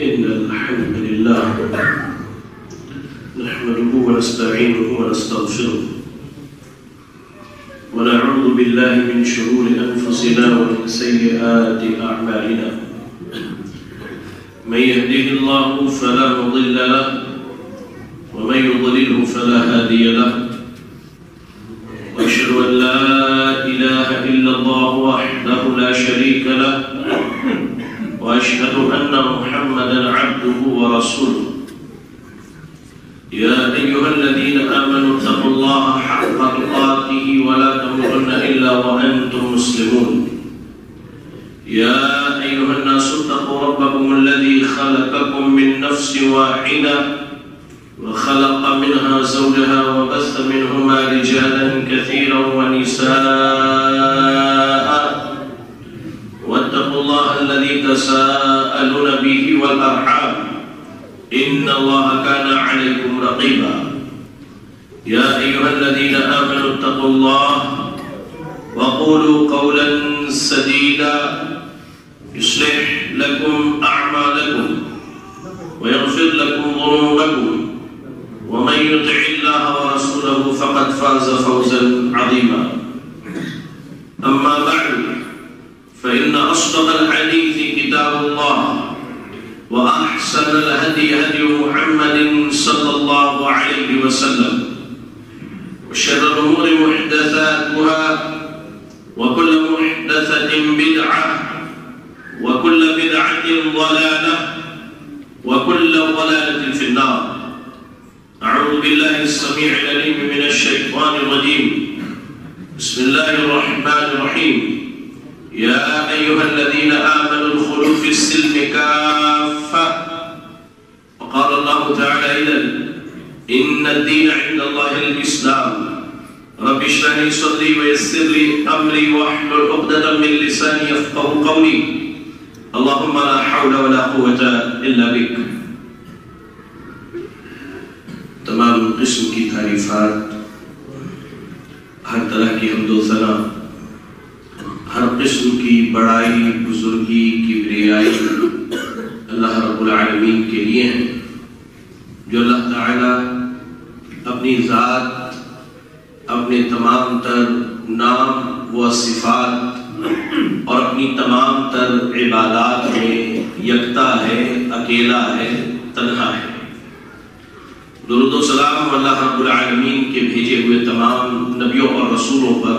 إن الحمد لله نحمده ونستعينه ونستغفره ونعوذ بالله من شرور أنفسنا ومن سيئات أعمالنا من يهده الله فلا مضل له ومن يضلله فلا هادي له وأشهد أن لا إله إلا الله وحده لا شريك له وأشهد أن محمدًا عبده ورسوله يا أيها الذين آمنوا اتقوا الله حق تقاته ولا تموتن إلا وأنتم مسلمون يا أيها الناس اتقوا ربكم الذي خلقكم من نفس واحدة وخلق منها زوجها وبث منهما رجالا كثيرا ونساء واتقوا الله الذي تساءلون به والأرحام إن الله كان عليكم رقيبا يا أيها الذين آمنوا اتقوا الله وقولوا قولا سديدا يصلح لكم أعمالكم ويغفر لكم ذنوبكم ومن يطع الله ورسوله فقد فاز فوزا عظيما أما بعد فإن أصدق الحديث كتاب الله وأحسن الهدي هدي محمد صلى الله عليه وسلم وشر الأمور محدثاتها وكل محدثة بدعة وكل بدعة ضلالة وكل ضلالة في النار أعوذ بالله السميع العليم من الشيطان الرجيم بسم الله الرحمن الرحيم يا أيها الذين آمنوا ادخلوا في السلم كافة وقال الله تعالى إذن إن الدين عند الله الإسلام رب اشرح لي صدري ويسر لي أمري واحلل عقدة من لساني يفقهوا قولي اللهم لا حول ولا قوة إلا بك. تمام قسم کی تعریفات، ہر طرح کی حمد و ثنا، ہر قسم کی بڑائی، بزرگی، کبریائی اللہ رب العالمین کے لیے ہیں، جو اللہ تعالیٰ اپنی ذات، اپنے تمام تر نام و صفات اور اپنی تمام تر عبادات میں یکتا ہے، اکیلا ہے، تنہا ہے۔ درود و سلام اللہ رب العالمین کے بھیجے ہوئے تمام نبیوں اور رسولوں پر،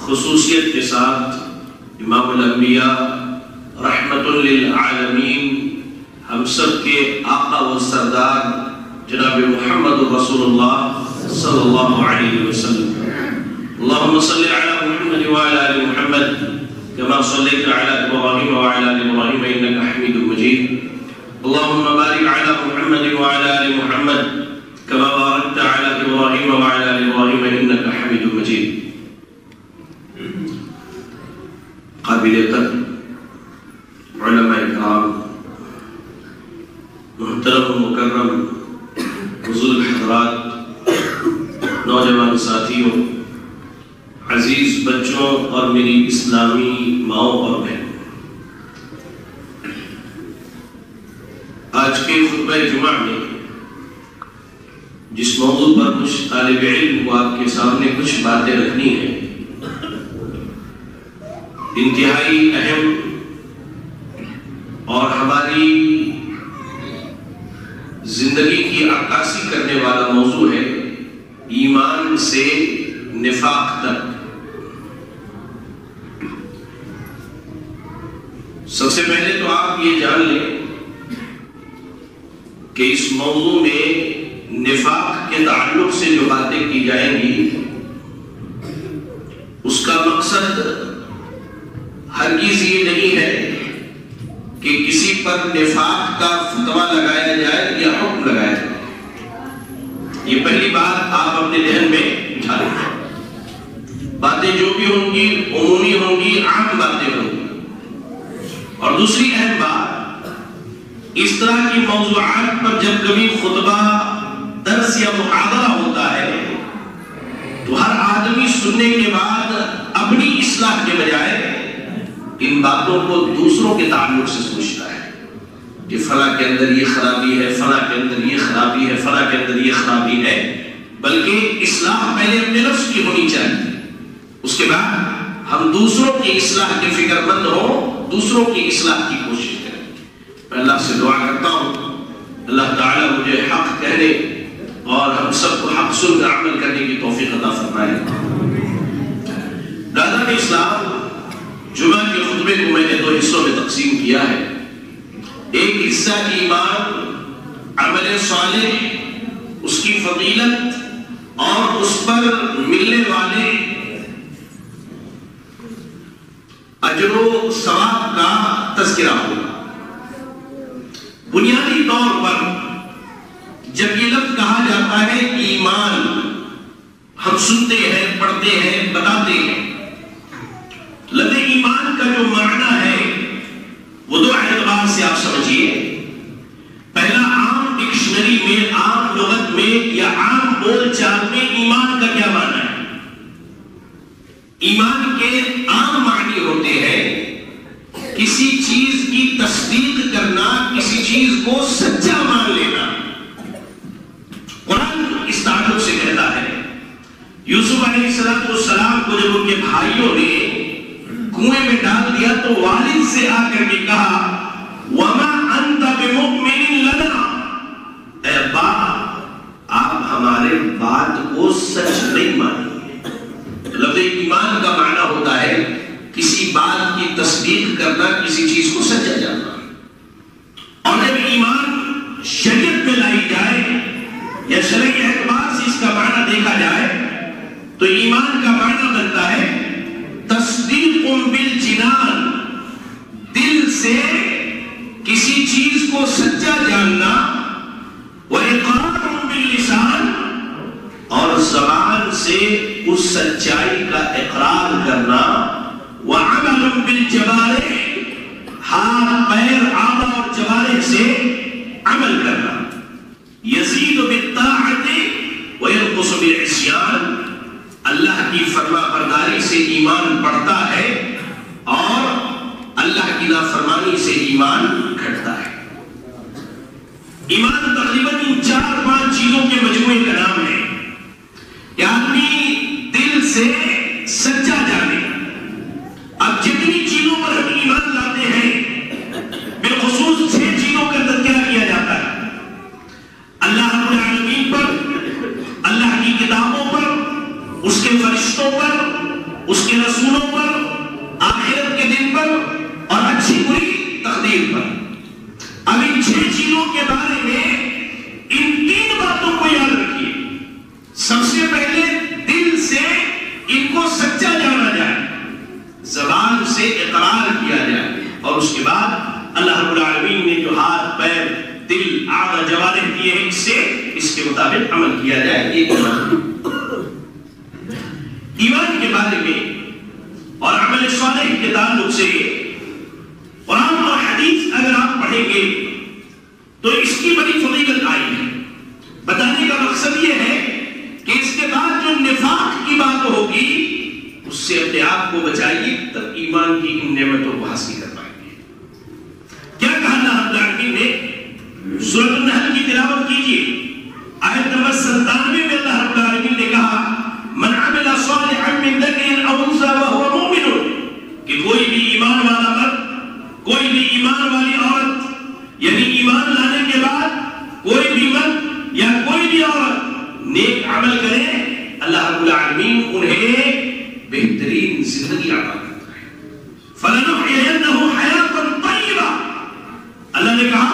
خصوصیت کے ساتھ امام الانبیاء رحمت للعالمین ہم سب کے آقا و سردار جناب محمد رسول اللہ صلی اللہ علیہ وسلم۔ اللهم صل على محمد وعلى آل محمد كما صليت على إبراهيم وعلى آل إبراهيم إنك حميد مجيد اللهم بارك على محمد وعلى آل محمد كما باركت على إبراهيم وعلى آل إبراهيم إنك حميد مجيد۔ قابل قدر علماء اکرام، محترم و مکرم بزرگ حضرات، نوجوان ساتھیوں، عزیز بچوں اور میری اسلامی ماؤں اور بہنوں، آج کے خطبہ جمعہ میں جس موضوع پر کچھ طالب علم کو آپ کے سامنے کچھ باتیں رکھنی ہیں، انتہائی اہم اور ہماری زندگی کی عکاسی کرنے والا موضوع ہے ایمان سے نفاق تک۔ سب سے پہلے تو آپ یہ جان لیں کہ اس موضوع میں نفاق کے تعلق سے جو باتیں کی جائیں گی اس کا مقصد ہرگز یہ نہیں ہے کہ کسی پر نفاق کا فتویٰ لگایا جائے یا حکم لگایا جائے۔ یہ پہلی بات آپ اپنے ذہن میں بٹھا لیں۔ باتیں جو بھی ہوں گی عمومی ہوں گی، عام باتیں ہوں گی۔ اور دوسری اہم بات، اس طرح کی موضوعات پر جب کبھی خطبہ، درس یا محاضرہ ہوتا ہے تو ہر آدمی سننے کے بعد اپنی اصلاح کے بجائے ان باتوں کو دوسروں کے تعلق سے سوچتا ہے۔ کہ فلاں کے اندر یہ خرابی ہے، فلاں کے اندر یہ خرابی ہے، فلاں کے اندر یہ خرابی ہے، بلکہ اصلاح پہلے اپنے نفس کی ہونی چاہیے، اس کے بعد ہم دوسروں کی اصلاح کے فکر مند ہوں، دوسروں کی اصلاح کی کوشش کریں۔ میں اللہ سے دعا کرتا ہوں اللہ تعالیٰ مجھے حق کہنے اور ہم سب کو حق سن کر عمل کرنے کی توفیق عطا فرمائے۔ دادا کے اسلام جمعہ کے خطبے کو میں نے دو حصوں میں تقسیم کیا ہے۔ ایک حصہ ایمان، عمل صالح، اس کی فضیلت اور اس پر ملنے والے اجر و ثواب کا تذکرہ ہوگا۔ بنیادی طور پر جب یہ لفظ کہا جاتا ہے ایمان، ہم سنتے ہیں، پڑھتے ہیں، بتاتے ہیں، لفظ ایمان کا جو معنی ہے وہ دو اعتبار سے آپ سمجھیے۔ پہلا، عام ڈکشنری میں، عام لغت میں یا عام بول چال میں ایمان کا کیا معنی ہے؟ ایمان کے عام معنی ہوتے ہیں کسی چیز کی تصدیق کرنا، کسی چیز کو سچا مان لینا۔ قرآن اس تعلق سے کہتا ہے یوسف علیہ السلام کو جب ان کے بھائیوں نے کنویں میں ڈال دیا تو والد سے آ کر کے کہا وَمَا أَنْتَ بِمُؤْمِنٍ لَنَا، اے ابا آپ ہمارے بات کو سچ نہیں مانیں۔ لفظ ایمان کا معنی ہوتا ہے کسی بات کی تصدیق کرنا، کسی چیز کو سچا جاننا۔ اور جب ایمان شریعت میں لائی جائے یا شرعی اعتبار سے اس کا معنی دیکھا جائے تو ایمان کا معنی بنتا ہے تصدیق بالجنان، دل سے کسی چیز کو سچا جاننا، وَإِقْرَارٌ بِاللِّسَانِ، اور زبان سے اس سچائی کا اقرار کرنا، وَعَمَلٌ بِالْجَوَارِحِ، ہاتھ پیر اعضاء اور جوارح سے عمل کرنا، یزید بالطاعۃ وینقص بالعصیان، اللہ کی فرما برداری سے ایمان بڑھتا ہے اور اللہ کی نافرمانی سے ایمان گھٹتا ہے۔ ایمان تقریباً ان 4-5 چیزوں کے مجموعے کا نام ہے کہ آدمی دل سے سچا جانے۔ اب جتنی چیزوں پر ہم ایمان لاتے ہیں بالخصوص 6 چیزوں کا تذکرہ کیا جاتا ہے۔ اللہ رب العالمین پر، اللہ کی کتابوں پر، اس کے فرشتوں پر، اس کے رسولوں پر، آخرت کے دن پر اور اچھی بری تقدیر پر۔ اب ان 6 چیزوں کے بارے میں ان 3 باتوں کو یاد رکھیے۔ سب سے پہلے دل سے ان کو سچا جانا جائے، زبان سے اقرار کیا جائے، اور اس کے بعد اللہ رب العالمین نے جو ہاتھ پیر دل اعضاء جوارح دیے ہیں اس کے مطابق عمل کیا جائے۔ یہ ایمان کے بارے میں اور عمل صالح کے تعلق سے قرآن اور حدیث اگر آپ پڑھیں گے تو اس کی بڑی فضیلت آئی ہے۔ بتانے کا مقصد یہ ہے کہ اس کے بعد جو نفاق کی بات ہوگی اس سے اپنے آپ کو بچائیے، تب ایمان کی ان نعمتوں کو حاصل کر پائیں گے۔ کیا کہا اللہ رب العالمین نے؟ سورۃ النحل کی تلاوت کیجیے، آیت نمبر 97 میں اللہ رب العالمین نے کہا من عمل صالحا من ذکر او انثى وهو مؤمن، کہ کوئی بھی ایمان والا مرد، کوئی بھی ایمان والی عورت، یعنی ایمان لانے کے بعد کوئی بھی مرد یا کوئی بھی عورت نیک عمل کرے، اللہ رب العالمین انہیں بہترین زندگی عطا کرتا ہے۔ فَلَنُحْيِيَنَّهُ حَيَاةً طَيِّبَةً، اللہ نے کہا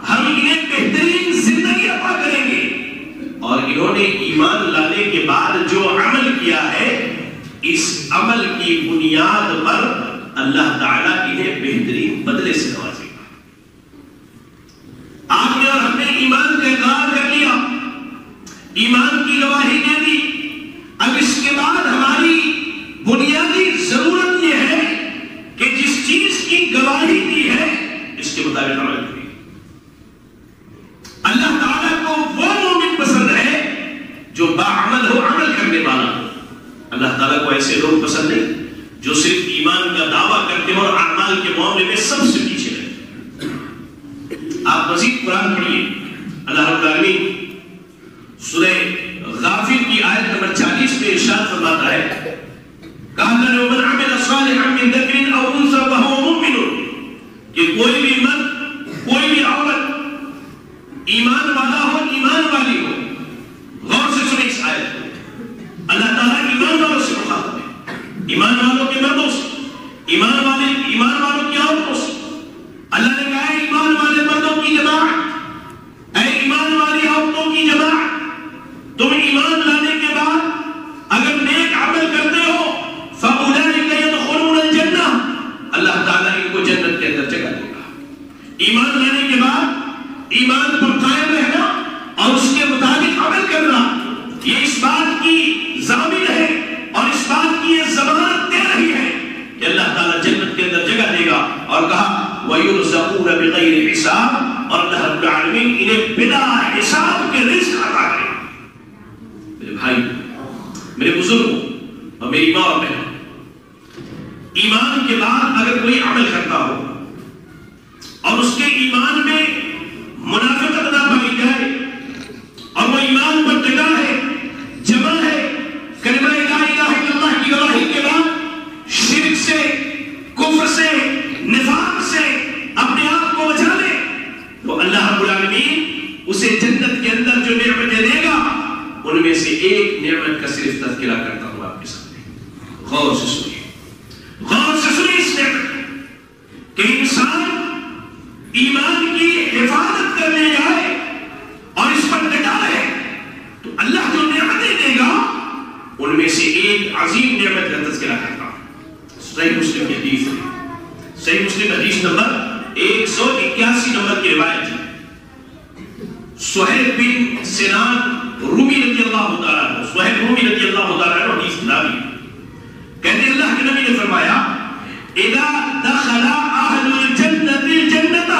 ہم انہیں بہترین زندگی عطا کریں گے۔ اور انہوں نے ایمان لانے کے بعد جو عمل کیا ہے اس عمل کی بنیاد پر اللہ تعالیٰ انہیں بہترین بدلے سے نوازے گا۔ آپ نے اور ہم نے ایمان کا اقرار کر لیا، ایمان کی گواہی دے دی، اب اس کے بعد ہماری بنیادی ضرورت یہ ہے کہ جس چیز کی گواہی دی ہے اس کے مطابق عمل کریں۔ اللہ تعالیٰ کو وہ مومن پسند ہے جو باعمل ہو، عمل کرنے والا ہو۔ اللہ تعالیٰ کو ایسے لوگ پسند نہیں جو صرف ایمان کا دعویٰ کرتے ہو اور اعمال کے معاملے میں سب سے پیچھے رہتے۔ آپ مزید قرآن پڑھیے. اللہ رب العالمین سورہ غافر کی آیت نمبر 40 میں ارشاد فرماتا ہے وَمَنْ عَمِلَ صَالِحًا مِنْ ذَكْرٍ أَوْ أُنْثَىٰ وَهُوَ مُؤْمِنٌ کہ کوئی بھی مرد کوئی بھی عورت ایمان والا ہو ایمان والی ہو. غور سے سنیں اس آیت کو. اللہ تعالیٰ ایمان والوں سے مخاطب ہے, ایمان والوں کے مردوں سے, ایمان والوں کی عورتوں سے. اللہ نے کہا ہے ایمان والے مردوں کی جماعت, اے ایمان والی عورتوں کی جماعت, تم ایمان لانے کے بعد اگر نیک عمل کرتے ہو فَأُولَٰئِكَ يَدْخُلُونَ الْجَنَّةَ اللہ تعالیٰ ان کو جنت کے اندر جگہ دے گا. ایمان لانے کے بعد ایمان پر قائم رہنا اور اس کے مطابق عمل کرنا یہ اس بات کی ضامن ہے اور اس بات کی یہ ضمانت دے رہی ہے کہ اللہ تعالیٰ جنت کے اندر جگہ دے گا. اور کہا وَيُرْزَقُونَ بِغَيْرِ حِسَابٍ اور اللہ رب العالمین انہیں بلا حساب کے رزق عطا کرے. میرے بھائی, میرے بزرگوں اور میری ماں اور بہن, ایمان کے بعد اگر کوئی عمل کرتا ہو اور اس کے ایمان میں منافقت نہ پائی جائے اور وہ ایمان پر ٹکا ہے, جمع ہے, کلمہ لا الہ الا اللہ کی گواہی کے بعد شرک سے, کفر سے, نفاق سے اپنے آپ کو بچا لے تو اللہ رب العالمین اسے جنت کے اندر جو نعمتیں دے گا ان میں سے ایک نعمت کا صرف تذکرہ کرتا ہوں آپ کے سامنے. غور سے سنیے, غور سے سنیے اس نعمت کہ انسان ایمان کی حفاظت کرنے جائے اور اس پر ڈٹا ہے تو اللہ جو نعمتیں دے گا ان میں سے ایک عظیم نعمت کا تذکرہ کرتا ہوں. صحیح مسلم کی حدیث ہے, صحیح مسلم حدیث نمبر 181 نمبر کی روایت ہے. سہیل بن سنان رومی رضی اللہ تعالیٰ عنہ, سہیل رومی رضی اللہ تعالیٰ عنہ حدیث نامی کہتے ہیں اللہ کے نبی نے فرمایا اذا دخل اہل الجنت الجنت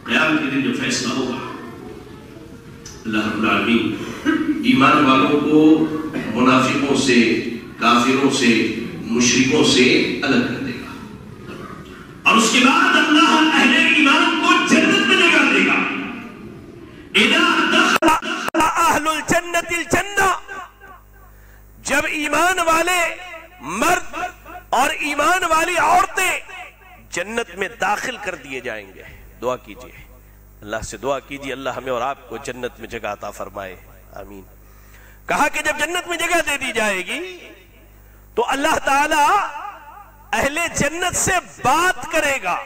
قیامت کے دن جو فیصلہ ہوگا اللہ رب العالمین ایمان والوں کو منافقوں سے, کافروں سے, مشرکوں سے الگ کر دے گا اور اس کے بعد اللہ اہل ایمان کو جنت میں جگہ دے گا. اذا دخل اہل الجنت الجنہ جب ایمان والے مرد اور ایمان والی عورتیں جنت میں داخل کر دیے جائیں گے. دعا کیجئے, اللہ سے دعا کیجئے اللہ ہمیں اور آپ کو جنت میں جگہ عطا فرمائے, آمین. کہا کہ جب جنت میں جگہ دے دی جائے گی تو اللہ تعالی اہل جنت سے بات کرے گا.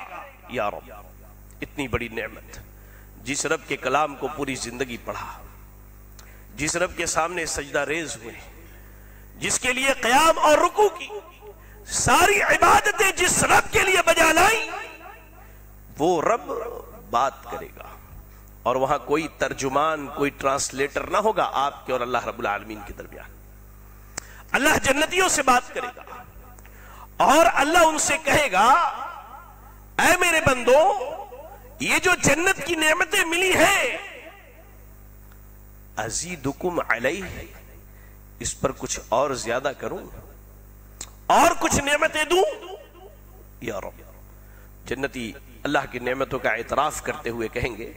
یا رب, اتنی بڑی نعمت, جس رب کے کلام کو پوری زندگی پڑھا, جس رب کے سامنے سجدہ ریز ہوئے, جس کے لیے قیام اور رکوع کی ساری عبادتیں جس رب کے لیے بجا لائیں, وہ رب بات کرے گا اور وہاں کوئی ترجمان, کوئی ٹرانسلیٹر نہ ہوگا آپ کے اور اللہ رب العالمین کے درمیان. اللہ جنتیوں سے بات کرے گا اور اللہ ان سے کہے گا اے میرے بندو, یہ جو جنت کی نعمتیں ملی ہیں ازیدکم علیہ, اس پر کچھ اور زیادہ کروں اور کچھ نعمتیں دوں. یا رب, جنتی اللہ کی نعمتوں کا اعتراف کرتے ہوئے کہیں گے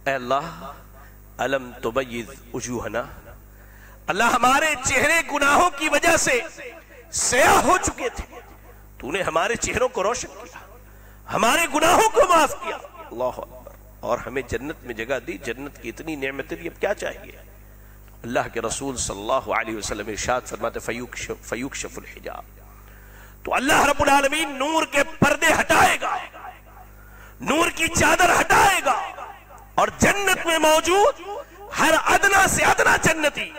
اے اللہ الم تبیض وجوہنا, اللہ ہمارے چہرے گناہوں کی وجہ سے سیاہ ہو چکے تھے, تو نے ہمارے چہروں کو روشن کیا, ہمارے گناہوں کو معاف کیا. اللہ اکبر, اور ہمیں جنت میں جگہ دی, جنت کی اتنی نعمتیں دی, اب کیا چاہیے. اللہ کے رسول صلی اللہ علیہ وسلم ارشاد فرماتے فیوکشف الحجاب, تو اللہ رب العالمین نور کے پردے ہٹائے گا, نور کی چادر ہٹائے گا اور جنت میں موجود ہر ادنا سے ادنا جنتی,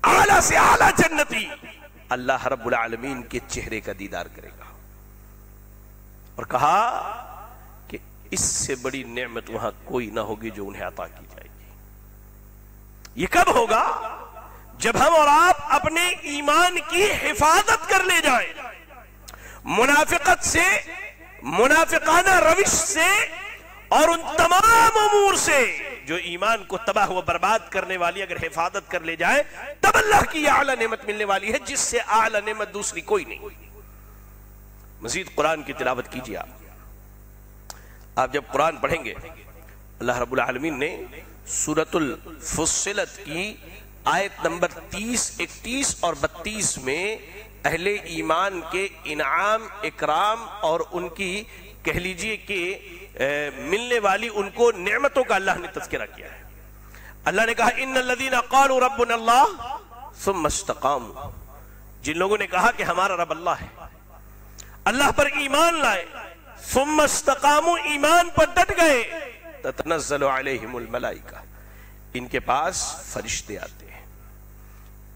اعلیٰ سے اعلیٰ جنتی اللہ رب العالمین کے چہرے کا دیدار کرے گا. اور کہا کہ اس سے بڑی نعمت وہاں کوئی نہ ہوگی جو انہیں عطا کی جائے گی. یہ کب ہوگا؟ جب ہم اور آپ اپنے ایمان کی حفاظت کر لے جائیں, منافقت سے, منافقانہ روش سے اور ان تمام امور سے جو ایمان کو تباہ و برباد کرنے والی اگر حفاظت کر لے جائے, تب اللہ کی یہ اعلیٰ نعمت ملنے والی ہے جس سے اعلیٰ نعمت دوسری کوئی نہیں. مزید قرآن کی تلاوت کیجیے. آپ جب قرآن پڑھیں گے اللہ رب العالمین نے سورۃ الفصلت کی آیت نمبر 30، 31 اور 32 میں اہل ایمان کے انعام اکرام اور ان کی کہہ لیجئے کہ ملنے والی ان کو نعمتوں کا اللہ نے تذکرہ کیا ہے۔ اللہ نے کہا ان الذین قالوا ربنا اللہ ثم استقاموا، جن لوگوں نے کہا کہ ہمارا رب اللہ ہے، اللہ پر ایمان لائے، ثم استقاموا، ایمان پر ڈٹ گئے، تتنزل علیہم الملائکہ، ان کے پاس فرشتے آتے ہیں،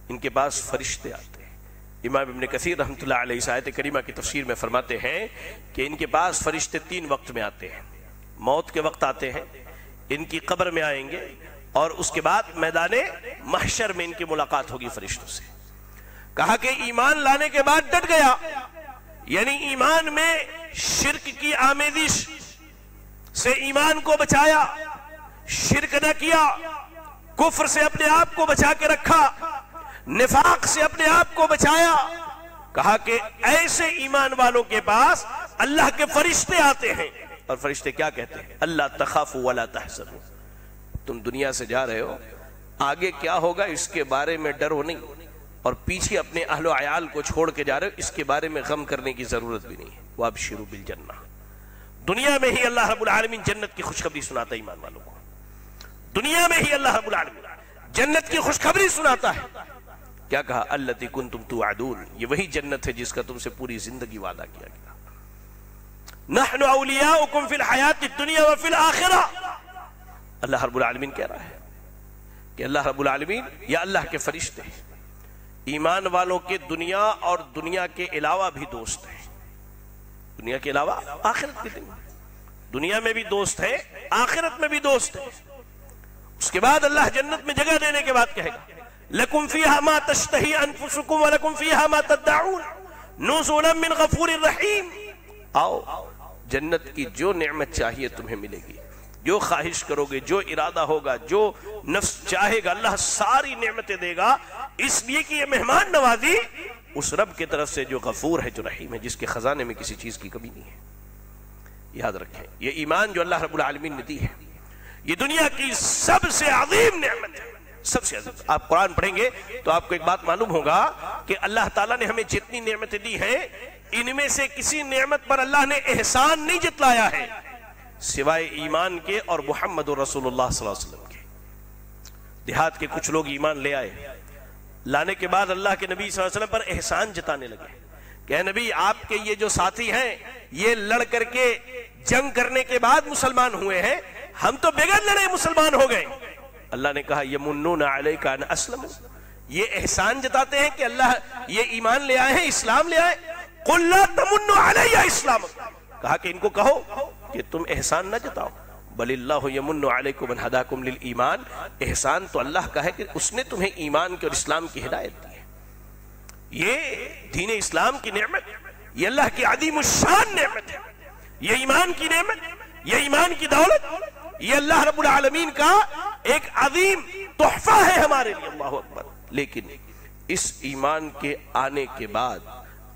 ان کے پاس فرشتے آتے ہیں۔ امام ابن کثیر رحمۃ اللہ علیہ اس آیت کریمہ کی تفسیر میں فرماتے ہیں کہ ان کے پاس فرشتے 3 وقت میں آتے ہیں، موت کے وقت آتے ہیں، ان کی قبر میں آئیں گے، اور اس کے بعد میدان محشر میں ان کی ملاقات ہوگی فرشتوں سے۔ کہا کہ ایمان لانے کے بعد ڈٹ گیا، یعنی ایمان میں شرک کی آمیزش سے ایمان کو بچایا، شرک نہ کیا، کفر سے اپنے آپ کو بچا کے رکھا، نفاق سے اپنے آپ کو بچایا۔ کہا کہ ایسے ایمان والوں کے پاس اللہ کے فرشتے آتے ہیں، اور فرشتے کیا کہتے ہیں؟ اللہ تخافوا ولا تحزنوا، تم دنیا سے جا رہے ہو، آگے کیا ہوگا اس کے بارے میں ڈرو نہیں، اور پیچھے اپنے اہل و عیال کو چھوڑ کے جا رہے ہو، اس کے بارے میں غم کرنے کی ضرورت بھی نہیں ہے۔ وابشروا بالجنہ، دنیا میں ہی اللہ رب العالمین جنت کی خوشخبری سناتا ہے ایمان والوں کو، دنیا میں ہی اللہ رب العالمین جنت کی خوشخبری سناتا ہے۔ کیا کہا؟ التی کنتم توعدون، یہ وہی جنت ہے جس کا تم سے پوری زندگی وعدہ کیا گیا۔ نحن اولیاؤکم فی الحیات الدنیا وفی الآخرہ، اللہ رب العالمین کہہ رہا ہے کہ اللہ رب العالمین یا اللہ کے فرشتے ایمان والوں کے دنیا اور دنیا کے علاوہ بھی دوست ہیں، دنیا کے علاوہ آخرت کے دن، دنیا میں بھی دوست ہے، آخرت میں بھی دوست ہے۔ اس کے بعد اللہ جنت میں جگہ دینے کے بعد کہے گا لَكُمْ فِيهَا مَا تَشْتَهِي أَنفُسُكُمْ وَلَكُمْ فِيهَا مَا تَدَّعُونَ نُزُلًا مِّن غَفُورٍ رَحِيمٍ، آؤ جنت کی جو نعمت چاہیے تمہیں ملے گی، جو خواہش کرو گے، جو ارادہ ہوگا، جو نفس چاہے گا، اللہ ساری نعمتیں دے گا، اس لیے کہ یہ مہمان نوازی اس رب کی طرف سے جو غفور ہے، جو رحیم ہے، جس کے خزانے میں کسی چیز کی کمی نہیں ہے۔ یاد رکھیں، یہ ایمان جو اللہ رب العالمین نے دی ہے، یہ دنیا کی سب سے عظیم نعمت ہے، سب سے عظیم۔ آپ قرآن پڑھیں گے تو آپ کو ایک بات معلوم ہوگا کہ اللہ تعالیٰ نے ہمیں جتنی نعمتیں دی ہیں، ان میں سے کسی نعمت پر اللہ نے احسان نہیں جتلایا ہے سوائے ایمان کے اور محمد رسول اللہ صلی اللہ علیہ وسلم کے۔ دیہات کے کچھ لوگ ایمان لے آئے، لانے کے بعد اللہ کے نبی صلی اللہ علیہ وسلم پر احسان جتانے لگے کہ اے نبی، آپ کے یہ جو ساتھی ہیں یہ لڑ کر کے جنگ کرنے کے بعد مسلمان ہوئے ہیں، ہم تو بغیر لڑے مسلمان ہو گئے۔ اللہ نے کہا یمنون علیک ان اسلموا، یہ احسان جتاتے ہیں کہ اللہ یہ ایمان لے آئے ہیں، اسلام لے آئے۔ قل لا تمنوا علی اسلامکم، کہا کہ ان کو کہو کہ تم احسان نہ جتاؤ، بل اللہ یمن علیکم ان ہداکم للایمان، احسان تو اللہ کا ہے کہ اس نے تمہیں ایمان کی اور اسلام کی ہدایت دی ہے۔ یہ دین اسلام کی نعمت، یہ اللہ کی عظیم الشان نعمت ہے، یہ ایمان کی نعمت، یہ ایمان کی دولت، یہ اللہ رب العالمین کا ایک عظیم تحفہ ہے ہمارے لیے، اللہ اکبر۔ لیکن اس ایمان کے آنے کے بعد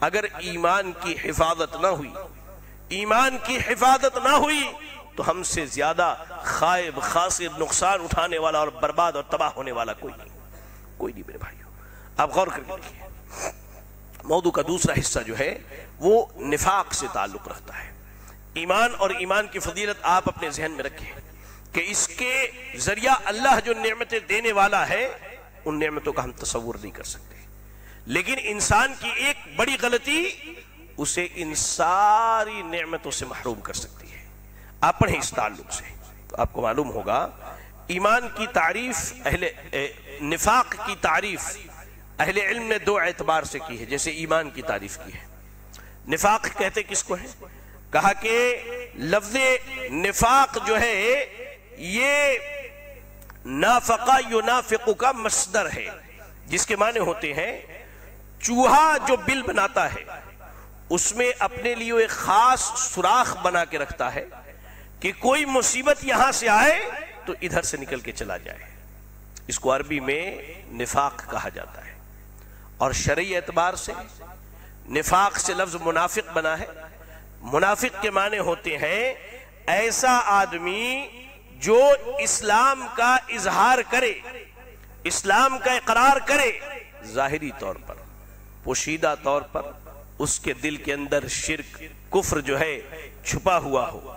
اگر ایمان کی حفاظت نہ ہوئی، ایمان کی حفاظت نہ ہوئی، تو ہم سے زیادہ خائب، خاسر، نقصان اٹھانے والا اور برباد اور تباہ ہونے والا کوئی نہیں میرے بھائیوں۔ آپ غور کر کے دیکھیے، موضوع کا دوسرا حصہ جو ہے وہ نفاق سے تعلق رکھتا ہے۔ ایمان اور ایمان کی فضیلت آپ اپنے ذہن میں رکھیں کہ اس کے ذریعہ اللہ جو نعمتیں دینے والا ہے، ان نعمتوں کا ہم تصور نہیں کر سکتے، لیکن انسان کی ایک بڑی غلطی اسے ان ساری نعمتوں سے محروم کر سکتی ہے۔ آپ پڑھیں اس تعلق سے تو آپ کو معلوم ہوگا، ایمان کی تعریف نفاق کی تعریف اہل علم نے 2 اعتبار سے کی ہے، جیسے ایمان کی تعریف کی ہے۔ نفاق کہتے کس کو ہے؟ کہا کہ لفظ نفاق جو ہے یہ نافقہ ینافق کا مصدر ہے، جس کے معنی ہوتے ہیں چوہا جو بل بناتا ہے اس میں اپنے لیے ایک خاص سوراخ بنا کے رکھتا ہے کہ کوئی مصیبت یہاں سے آئے تو ادھر سے نکل کے چلا جائے۔ اس کو عربی میں نفاق کہا جاتا ہے، اور شرعی اعتبار سے نفاق سے لفظ منافق بنا ہے۔ منافق کے معنی ہوتے ہیں ایسا آدمی جو اسلام کا اظہار کرے، اسلام کا اقرار کرے، ظاہری طور پر، پوشیدہ طور پر اس کے دل کے اندر شرک، کفر جو ہے چھپا ہوا ہو،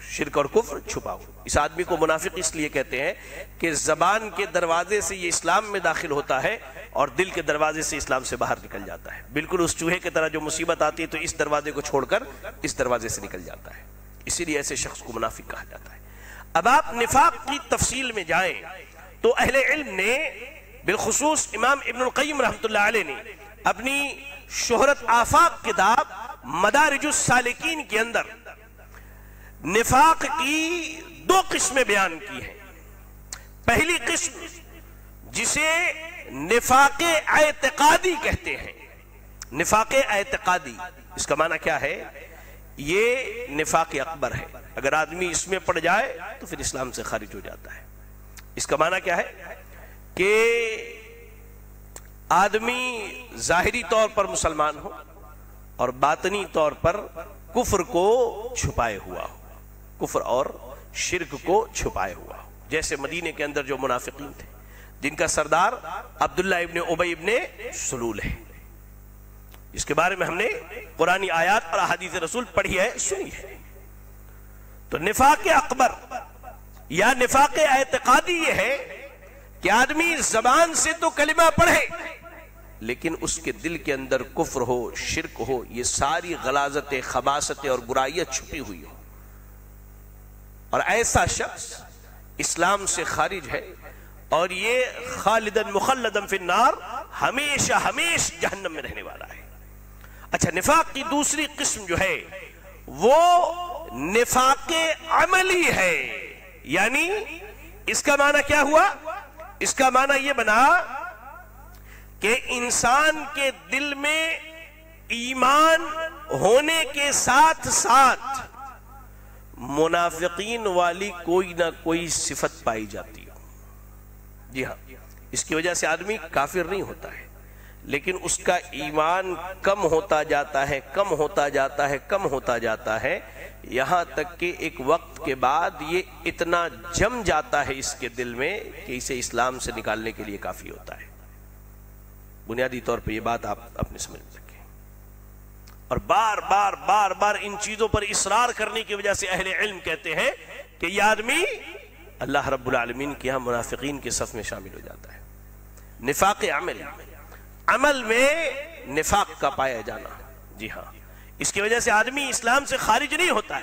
شرک اور کفر چھپا ہو، اس آدمی کو منافق اس لیے کہتے ہیں کہ زبان کے دروازے سے یہ اسلام میں داخل ہوتا ہے اور دل کے دروازے سے اسلام سے باہر نکل جاتا ہے، بالکل اس چوہے کی طرح جو مصیبت آتی ہے تو اس دروازے کو چھوڑ کر اس دروازے سے نکل جاتا ہے، اسی لیے ایسے شخص کو منافق کہا جاتا ہے۔ اب آپ نفاق کی تفصیل میں جائیں تو اہل علم نے، بالخصوص امام ابن القیم رحمۃ اللہ علیہ نے اپنی شہرت آفاق کتاب مدارج السالکین کے اندر نفاق کی دو قسمیں بیان کی ہیں۔ پہلی قسم جسے نفاق اعتقادی کہتے ہیں، نفاق اعتقادی، اس کا معنی کیا ہے؟ یہ نفاق اکبر ہے، اگر آدمی اس میں پڑ جائے تو پھر اسلام سے خارج ہو جاتا ہے۔ اس کا معنی کیا ہے کہ آدمی ظاہری طور پر مسلمان ہو اور باطنی طور پر کفر کو چھپائے ہوا ہو، کفر اور شرک کو چھپائے ہوا ہو، جیسے مدینے کے اندر جو منافقین تھے جن کا سردار عبداللہ ابن ابی ابن سلول ہے، اس کے بارے میں ہم نے قرآنی آیات اور احادیث رسول پڑھی ہے، سنی ہے۔ تو نفاق اکبر یا نفاق اعتقادی یہ ہے کہ آدمی زبان سے تو کلمہ پڑھے لیکن اس کے دل کے اندر کفر ہو، شرک ہو، یہ ساری غلاظتیں، خباثتیں اور برائیاں چھپی ہوئی ہو، اور ایسا شخص اسلام سے خارج ہے اور یہ خالدن مخلدن فی النار، ہمیشہ ہمیشہ جہنم میں رہنے والا ہے۔ اچھا، نفاق کی دوسری قسم جو ہے وہ نفاق عملی ہے، یعنی اس کا معنی کیا ہوا؟ اس کا معنی یہ بنا کہ انسان کے دل میں ایمان ہونے کے ساتھ ساتھ منافقین والی کوئی نہ کوئی صفت پائی جاتی ہو۔ جی ہاں، اس کی وجہ سے آدمی کافر نہیں ہوتا ہے لیکن اس کا ایمان کم ہوتا جاتا ہے، کم ہوتا جاتا ہے، کم ہوتا جاتا ہے، یہاں تک کہ ایک وقت کے بعد یہ اتنا جم جاتا ہے اس کے دل میں کہ اسے اسلام سے نکالنے کے لیے کافی ہوتا ہے۔ بنیادی طور پہ یہ بات آپ اپنے سمجھ سکیں، اور بار بار بار بار ان چیزوں پر اصرار کرنے کی وجہ سے اہل علم کہتے ہیں کہ یہ آدمی اللہ رب العالمین کے ہاں منافقین کے صف میں شامل ہو جاتا ہے۔ نفاق عمل، عمل میں نفاق کا پایا جانا، جی ہاں، اس کی وجہ سے آدمی اسلام سے خارج نہیں ہوتا ہے۔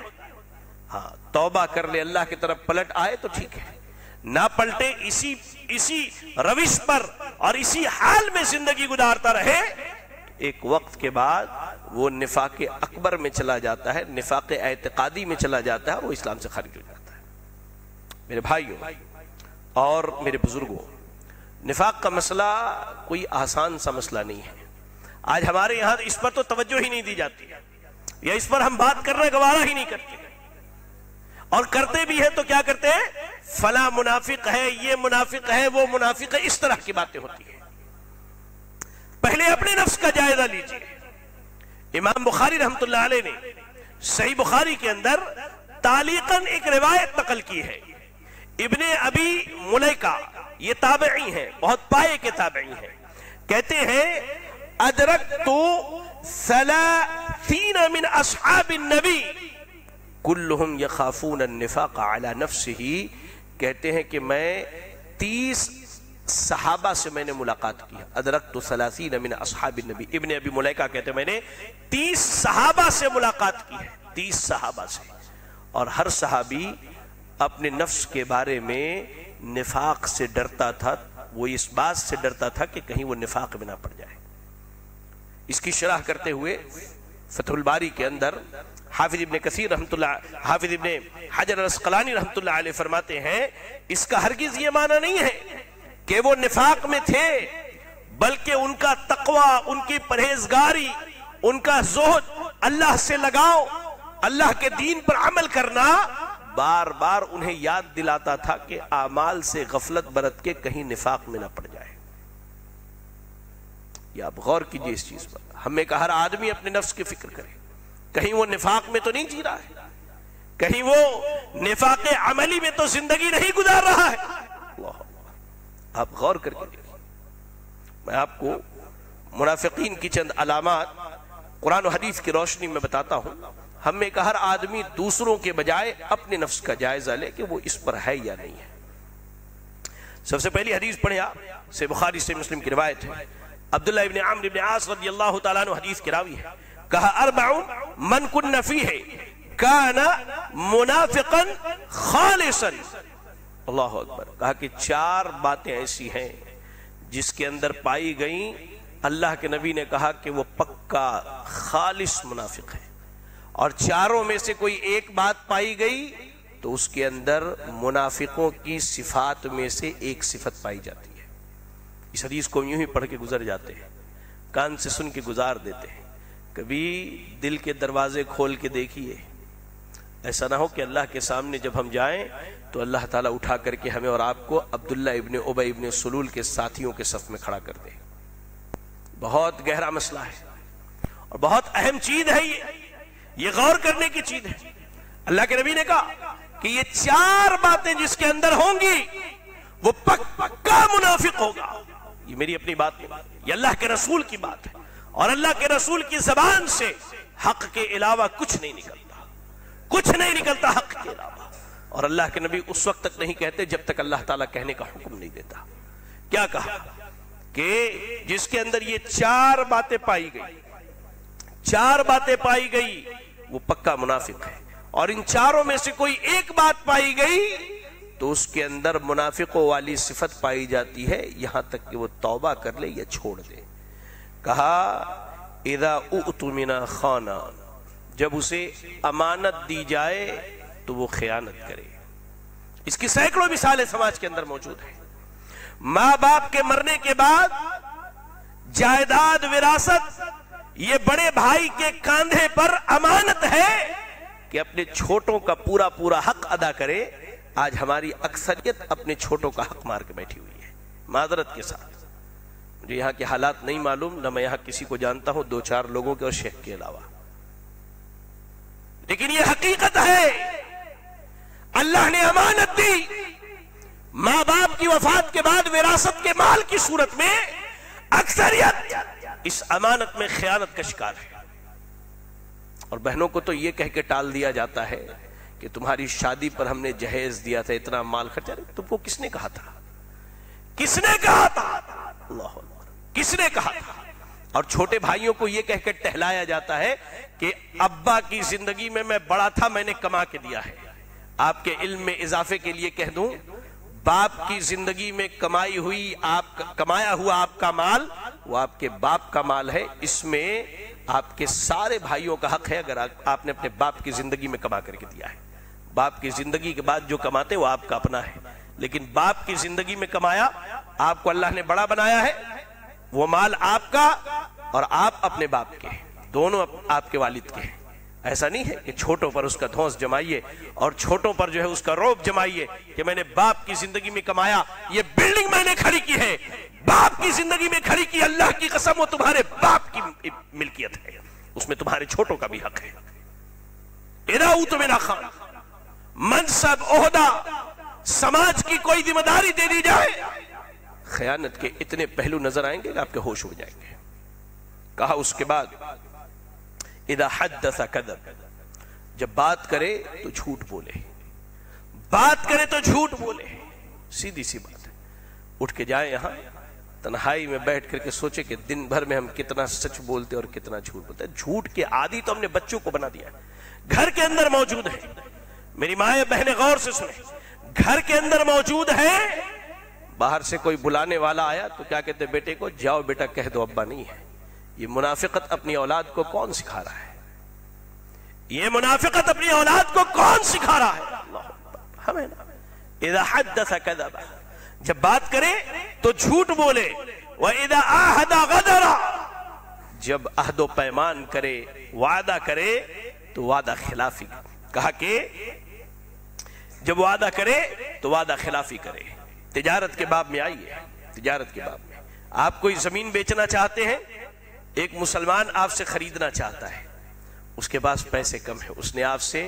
ہاں، توبہ کر لے، اللہ کی طرف پلٹ آئے تو ٹھیک ہے، نہ پلٹے، اسی روش پر اور اسی حال میں زندگی گزارتا رہے، ایک وقت کے بعد وہ نفاق اکبر میں چلا جاتا ہے، نفاق اعتقادی میں چلا جاتا ہے اور وہ اسلام سے خارج ہو جاتا ہے۔ میرے بھائیوں اور میرے بزرگوں، نفاق کا مسئلہ کوئی آسان سا مسئلہ نہیں ہے۔ آج ہمارے یہاں اس پر تو توجہ ہی نہیں دی جاتی، یا اس پر ہم بات کرنا گوارا ہی نہیں کرتے، اور کرتے بھی ہیں تو کیا کرتے ہیں؟ فلاں منافق ہے، یہ منافق ہے، وہ منافق ہے، اس طرح کی باتیں ہوتی ہیں۔ پہلے اپنے نفس کا جائزہ لیجئے۔ امام بخاری رحمۃ اللہ علیہ نے صحیح بخاری کے اندر تعلیقاً ایک روایت نقل کی ہے، ابن ابی ملیکہ، یہ تابعی ہیں، بہت پائے کے تابعی ہیں، کہتے ہیں ادرکت 30 من اصحاب النبی کلہم یخافون النفاق علی نفسہ، کہتے ہیں کہ میں 30 صحابہ سے میں نے ملاقات کی، ادرکت 30 من اصحاب النبی، ابن ابی ملیکہ کہتے ہیں میں نے 30 صحابہ سے ملاقات کی ہے، 30 صحابہ سے، اور ہر صحابی اپنے نفس کے بارے میں نفاق سے ڈرتا تھا، وہ اس بات سے ڈرتا تھا کہ کہیں وہ نفاق میں نہ پڑ جائے۔ اس کی شرح کرتے ہوئے فتح الباری کے اندر حافظ ابن کثیر رحمۃ اللہ، حافظ ابن حجر العسقلانی رحمۃ اللہ علیہ فرماتے ہیں اس کا ہرگز یہ معنی نہیں ہے کہ وہ نفاق میں تھے، بلکہ ان کا تقوی، ان کی پرہیزگاری، ان کا زہد، اللہ سے لگاؤ، اللہ کے دین پر عمل کرنا بار بار انہیں یاد دلاتا تھا کہ اعمال سے غفلت برت کے کہیں نفاق میں نہ پڑ جائے۔ یہ آپ غور کیجئے اس چیز پر، ہمیں کہ ہر آدمی اپنے نفس کی فکر کرے، کہیں وہ نفاق میں تو نہیں جی رہا ہے، کہیں وہ نفاق عملی میں تو زندگی نہیں گزار رہا ہے؟ اللہ، آپ غور کر کے دیکھیں. میں آپ کو منافقین کی چند علامات قرآن و حدیث کی روشنی میں بتاتا ہوں. ہم میں کا ہر آدمی دوسروں کے بجائے اپنے نفس کا جائزہ لے کہ وہ اس پر ہے یا نہیں ہے. سب سے پہلی حدیث پڑھیں آپ سے، بخاری سے مسلم کی روایت ہے. عبداللہ ابن عمرو ابن عاص رضی اللہ تعالیٰ عنہ حدیث کے راوی ہے. کہا اربعون من کن فیہ کان منافقا خالصا. اللہ اکبر. کہا کہ 4 باتیں ایسی ہیں جس کے اندر پائی گئیں، اللہ کے نبی نے کہا کہ وہ پکا خالص منافق ہے. اور 4 میں سے کوئی ایک بات پائی گئی تو اس کے اندر منافقوں کی صفات میں سے ایک صفت پائی جاتی ہے. اس حدیث کو یوں ہی پڑھ کے گزر جاتے ہیں، کان سے سن کے گزار دیتے ہیں. کبھی دل کے دروازے کھول کے دیکھیے، ایسا نہ ہو کہ اللہ کے سامنے جب ہم جائیں تو اللہ تعالیٰ اٹھا کر کے ہمیں اور آپ کو عبداللہ ابن ابی ابن سلول کے ساتھیوں کے صف میں کھڑا کر دے. بہت گہرا مسئلہ ہے اور بہت اہم چیز ہے. یہ غور کرنے کی چیز ہے. اللہ کے نبی نے کہا کہ یہ 4 باتیں جس کے اندر ہوں گی وہ پکا منافق ہوگا. یہ میری اپنی بات نہیں، یہ اللہ کے رسول کی بات ہے. اور اللہ کے رسول کی زبان سے حق کے علاوہ کچھ نہیں نکلتا، کچھ نہیں نکلتا حق کے علاوہ. اور اللہ کے نبی اس وقت تک نہیں کہتے جب تک اللہ تعالیٰ کہنے کا حکم نہیں دیتا. کیا کہا کہ جس کے اندر یہ 4 باتیں پائی گئی، 4 باتیں پائی گئی وہ پکا منافق ہے. اور ان 4 میں سے کوئی ایک بات پائی گئی تو اس کے اندر منافقوں والی صفت پائی جاتی ہے، یہاں تک کہ وہ توبہ کر لے یا چھوڑ دے. کہا اذا اؤتمن خانا، جب اسے امانت دی جائے تو وہ خیانت کرے. اس کی سینکڑوں مثالیں سماج کے اندر موجود ہیں. ماں باپ کے مرنے کے بعد جائیداد وراثت یہ بڑے بھائی کے کاندھے پر امانت ہے کہ اپنے چھوٹوں کا پورا پورا حق ادا کرے. آج ہماری اکثریت اپنے چھوٹوں کا حق مار کے بیٹھی ہوئی ہے. معذرت کے ساتھ مجھے یہاں کے حالات نہیں معلوم، نہ میں یہاں کسی کو جانتا ہوں 2-4 لوگوں کے اور شیخ کے علاوہ، لیکن یہ حقیقت ہے. اللہ نے امانت دی. ماں باپ کی وفات کے بعد وراثت کے مال کی صورت میں اکثریت اس امانت میں خیانت کا شکار ہے. اور بہنوں کو تو یہ کہہ کے ٹال دیا جاتا ہے کہ تمہاری شادی پر ہم نے جہیز دیا تھا، اتنا مال خرچہ. تم کو کس نے کہا تھا؟ کس نے کہا تھا؟ اللہ اکبر، کس نے کہا تھا؟ اور چھوٹے بھائیوں کو یہ کہہ کے ٹہلایا جاتا ہے کہ ابا کی زندگی میں بڑا تھا، میں نے کما کے دیا ہے. آپ کے علم میں اضافے کے لیے کہہ دوں، باپ کی زندگی میں کمائی ہوئی کمایا ہوا آپ کا مال وہ آپ کے باپ کا مال ہے. اس میں آپ کے سارے بھائیوں کا حق ہے اگر آپ نے اپنے باپ کی زندگی میں کما کر کے دیا ہے. باپ کی زندگی کے بعد جو کماتے وہ آپ کا اپنا ہے، لیکن باپ کی زندگی میں کمایا، آپ کو اللہ نے بڑا بنایا ہے، وہ مال آپ کا اور آپ اپنے باپ کے، دونوں آپ کے والد کے ہیں. ایسا نہیں ہے کہ چھوٹوں پر اس کا دھونس جمائیے اور چھوٹوں پر جو ہے اس کا روب جمائیے کہ میں نے باپ کی زندگی میں کمایا، یہ بلڈنگ میں نے کھڑی کی ہے، باپ کی زندگی میں کھڑی کی، اللہ کی قسم وہ تمہارے باپ کی ملکیت ہے، اس میں تمہارے چھوٹوں کا بھی حق ہے. اراؤ تو میرا خان، منصب، عہدہ، سماج کی کوئی ذمہ داری دے دی جائے، خیانت کے اتنے پہلو نظر آئیں گے کہ آپ کے ہوش اڑ جائیں گے. کہا اس کے بعد اذا حدث کذب، جب بات کرے تو جھوٹ بولے، بات کرے تو جھوٹ بولے. سیدھی سی بات ہے. اٹھ کے جائیں یہاں تنہائی میں بیٹھ کر کے سوچے کہ دن بھر میں ہم کتنا سچ بولتے اور کتنا جھوٹ بولتے. جھوٹ کے عادی تو ہم نے بچوں کو بنا دیا ہے، گھر کے اندر موجود ہے. میری مائیں بہنیں غور سے سنیں، گھر کے اندر موجود ہے. باہر سے کوئی بلانے والا آیا تو کیا کہتے بیٹے کو، جاؤ بیٹا کہہ دو ابا نہیں ہے. یہ منافقت اپنی اولاد کو کون سکھا رہا ہے؟ یہ منافقت اپنی اولاد کو کون سکھا رہا ہے؟ ہمیں نا. اذا حدث کذب، جب بات کرے تو جھوٹ بولے. واذا عاہد غدر، جب عہد و پیمان کرے، وعدہ کرے تو وعدہ خلافی. کہا کہ جب وعدہ کرے تو وعدہ خلافی کرے. تجارت کے باب میں آئیے، تجارت کے باب میں آپ کوئی زمین بیچنا چاہتے ہیں، ایک مسلمان آپ سے خریدنا چاہتا ہے، اس کے پاس پیسے کم ہیں، اس نے آپ سے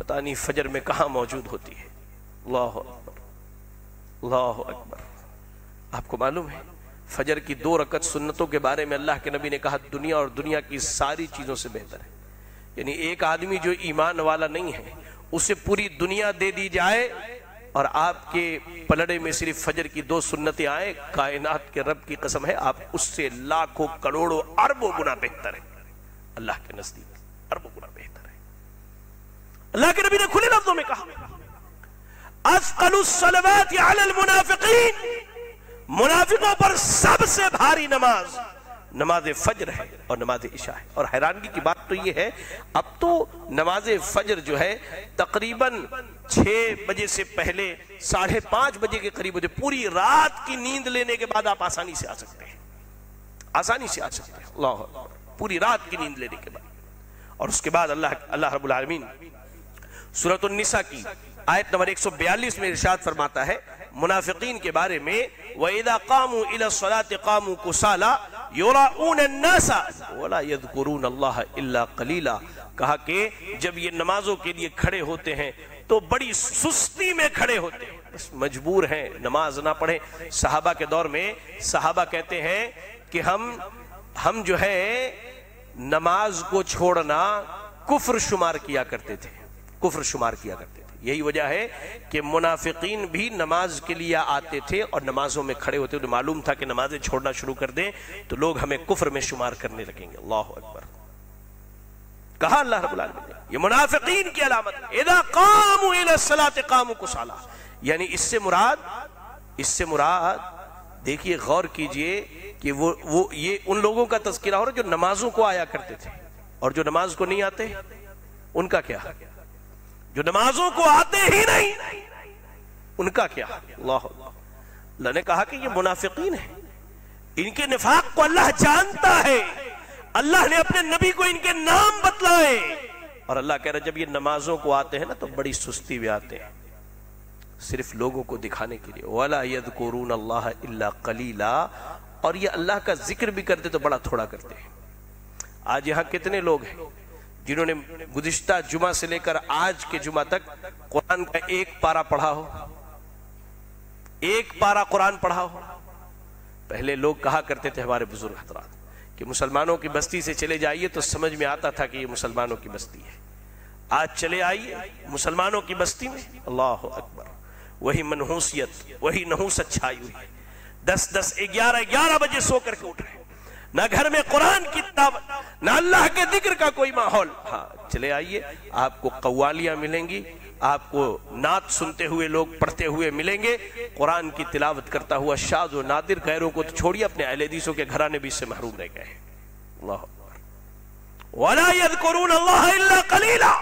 پتہ نہیں فجر میں کہاں موجود ہوتی ہے. اللہ اکبر اللہ اکبر. آپ کو معلوم ہے فجر کی 2 رکعت سنتوں کے بارے میں اللہ کے نبی نے کہا دنیا اور دنیا کی ساری چیزوں سے بہتر ہے. یعنی ایک آدمی جو ایمان والا نہیں ہے اسے پوری دنیا دے دی جائے اور آپ کے پلڑے میں صرف فجر کی 2 سنتیں آئیں، کائنات کے رب کی قسم ہے آپ اس سے لاکھوں کروڑوں اربوں گنا بہتر ہے. اللہ کے نزدیک اربوں گنا بہتر ہے. اللہ کے نبی نے کھلے لفظوں میں کہا اثقل الصلوات علی المنافقین، منافقوں پر سب سے بھاری نماز نماز فجر ہے اور نماز عشاء ہے. اور حیرانگی کی بات تو یہ ہے اب تو نماز فجر جو ہے تقریباً 6 بجے سے پہلے 5:30 بجے کے قریب ہوتے. پوری رات کی نیند لینے کے بعد آپ آسانی سے آ سکتے ہیں، آسانی سے آ سکتے ہیں. اللہ اکبر. پوری رات کی نیند لینے کے بعد. اور اس کے بعد اللہ رب العالمین سورۃ النساء کی آیت نمبر 142 میں ارشاد فرماتا ہے منافقین کے بارے میں وَإِذَا قَامُوا إِلَى الصَّلَاةِ قَامُوا كُسَالَىٰ يُرَاءُونَ النَّاسَ وَلَا يَذْكُرُونَ اللَّهَ إِلَّا قَلِيلًا. کہا کہ جب یہ نمازوں کے لیے کھڑے ہوتے ہیں تو بڑی سستی میں کھڑے ہوتے ہیں، بس مجبور ہیں نماز نہ پڑھیں. صحابہ کے دور میں صحابہ کہتے ہیں کہ ہم جو ہے نماز کو چھوڑنا کفر شمار کیا کرتے تھے، کفر شمار کیا کرتے تھے. یہی وجہ ہے کہ منافقین بھی نماز کے لیے آتے تھے اور نمازوں میں کھڑے ہوتے. انہیں معلوم تھا کہ نمازیں چھوڑنا شروع کر دیں تو لوگ ہمیں کفر میں شمار کرنے لگیں گے. اللہ اکبر. کہا اللہ رب العالمین نے یہ منافقین کی علامت اذا قاموا الى الصلاة قاموا کسالا. یعنی اس سے مراد دیکھیے غور کیجئے کہ وہ یہ ان لوگوں کا تذکرہ ہو رہا ہے جو نمازوں کو آیا کرتے تھے، اور جو نماز کو نہیں آتے ان کا کیا؟ جو نمازوں کو آتے ہی نہیں ان کا کیا؟ اللہ نے کہا کہ یہ منافقین ہیں، ان کے نفاق کو اللہ جانتا ہے. اللہ نے اپنے نبی کو ان کے نام بتلائے اور اللہ کہہ رہا جب یہ نمازوں کو آتے ہیں نا تو بڑی سستی میں آتے ہیں، صرف لوگوں کو دکھانے کے لیے. وَلَا يَذْكُرُونَ اللَّهَ إِلَّا قَلِيلًا. اور یہ اللہ کا ذکر بھی کرتے تو بڑا تھوڑا کرتے ہیں. آج یہاں کتنے لوگ ہیں جنہوں نے گزشتہ جمعہ سے لے کر آج کے جمعہ تک قرآن کا 1 پارہ پڑھا ہو؟ 1 پارہ قرآن پڑھا ہو؟ پہلے لوگ کہا کرتے تھے ہمارے بزرگ حضرات کہ مسلمانوں کی بستی سے چلے جائیے تو سمجھ میں آتا تھا کہ یہ مسلمانوں کی بستی ہے. آج چلے آئیے مسلمانوں کی بستی میں، اللہ اکبر، وہی منحوسیت وہی نحوست چھائی ہوئی ہے. 10 11 بجے سو کر کے اٹھ رہے، نہ گھر میں قرآن کی تلاوت نہ اللہ کے ذکر کا کوئی ماحول. ہاں چلے آئیے آپ کو قوالیاں ملیں گی، آپ کو نعت سنتے ہوئے لوگ پڑھتے ہوئے ملیں گے، قرآن کی تلاوت کرتا ہوا شاذ و نادر. غیروں کو تو چھوڑیے اپنے اہل حدیثوں کے گھرانے بھی اس سے محروم رہ گئے. اللہ اکبر. وَلَا يَذْكُرُونَ اللَّهَ إِلَّا قَلِيلًا.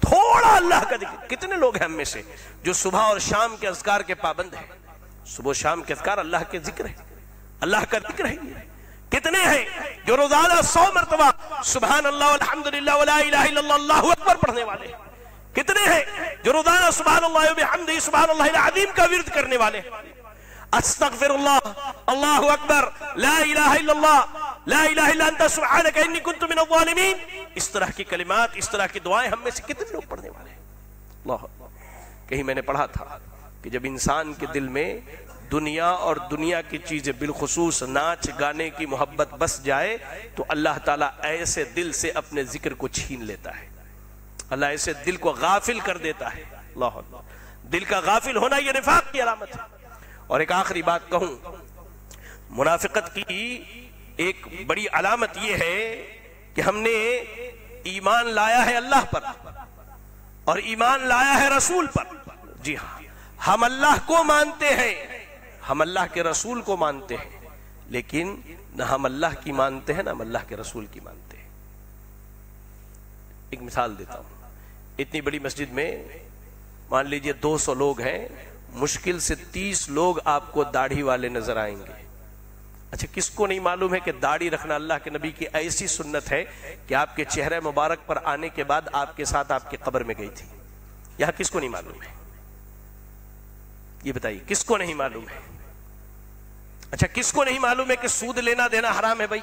تھوڑا اللہ کا ذکر. کتنے لوگ ہیں ہم میں سے جو صبح اور شام کے اذکار کے پابند ہیں؟ صبح و شام کے اذکار اللہ کے ذکر ہے، اللہ کا ذکر ہے. کتنے ہیں جو روزانہ 100 مرتبہ سبحان اللہ والحمدللہ ولا الہ الا اللہ اللہ اکبر پڑھنے والے؟ کتنے ہیں جو روزانہ سبحان اللہ وبحمدہ سبحان اللہ العظیم کا ورد کرنے والے؟ استغفر اللہ، اللہ اکبر، لا الہ الا اللہ، لا الہ الا انت سبحانک انی کنت من الظالمین. اس طرح کی کلمات، اس طرح کی دعائیں ہم میں سے کتنے لوگ پڑھنے والے ہیں؟ اللہ. کہیں میں نے پڑھا تھا کہ جب انسان کے دل میں دنیا اور دنیا کی چیزیں بالخصوص ناچ گانے کی محبت بس جائے تو اللہ تعالیٰ ایسے دل سے اپنے ذکر کو چھین لیتا ہے، اللہ ایسے دل کو غافل کر دیتا ہے. اللہ دل کا غافل ہونا یہ نفاق کی علامت ہے. اور ایک آخری بات کہوں، منافقت کی ایک بڑی علامت یہ ہے کہ ہم نے ایمان لایا ہے اللہ پر اور ایمان لایا ہے رسول پر. جی ہاں، ہم اللہ کو مانتے ہیں، ہم اللہ کے رسول کو مانتے ہیں، لیکن نہ ہم اللہ کی مانتے ہیں نہ ہم اللہ کے رسول کی مانتے ہیں. ایک مثال دیتا ہوں. اتنی بڑی مسجد میں مان لیجئے 200 لوگ ہیں، مشکل سے 30 لوگ آپ کو داڑھی والے نظر آئیں گے. اچھا کس کو نہیں معلوم ہے کہ داڑھی رکھنا اللہ کے نبی کی ایسی سنت ہے کہ آپ کے چہرے مبارک پر آنے کے بعد آپ کے ساتھ آپ کی قبر میں گئی تھی؟ یہاں کس کو نہیں معلوم ہے؟ یہ بتائیے کس کو نہیں معلوم ہے؟ اچھا کس کو نہیں معلوم ہے کہ سود لینا دینا حرام ہے؟ بھائی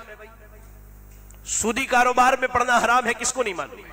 سودی کاروبار میں پڑنا حرام ہے، کس کو نہیں معلوم ہے؟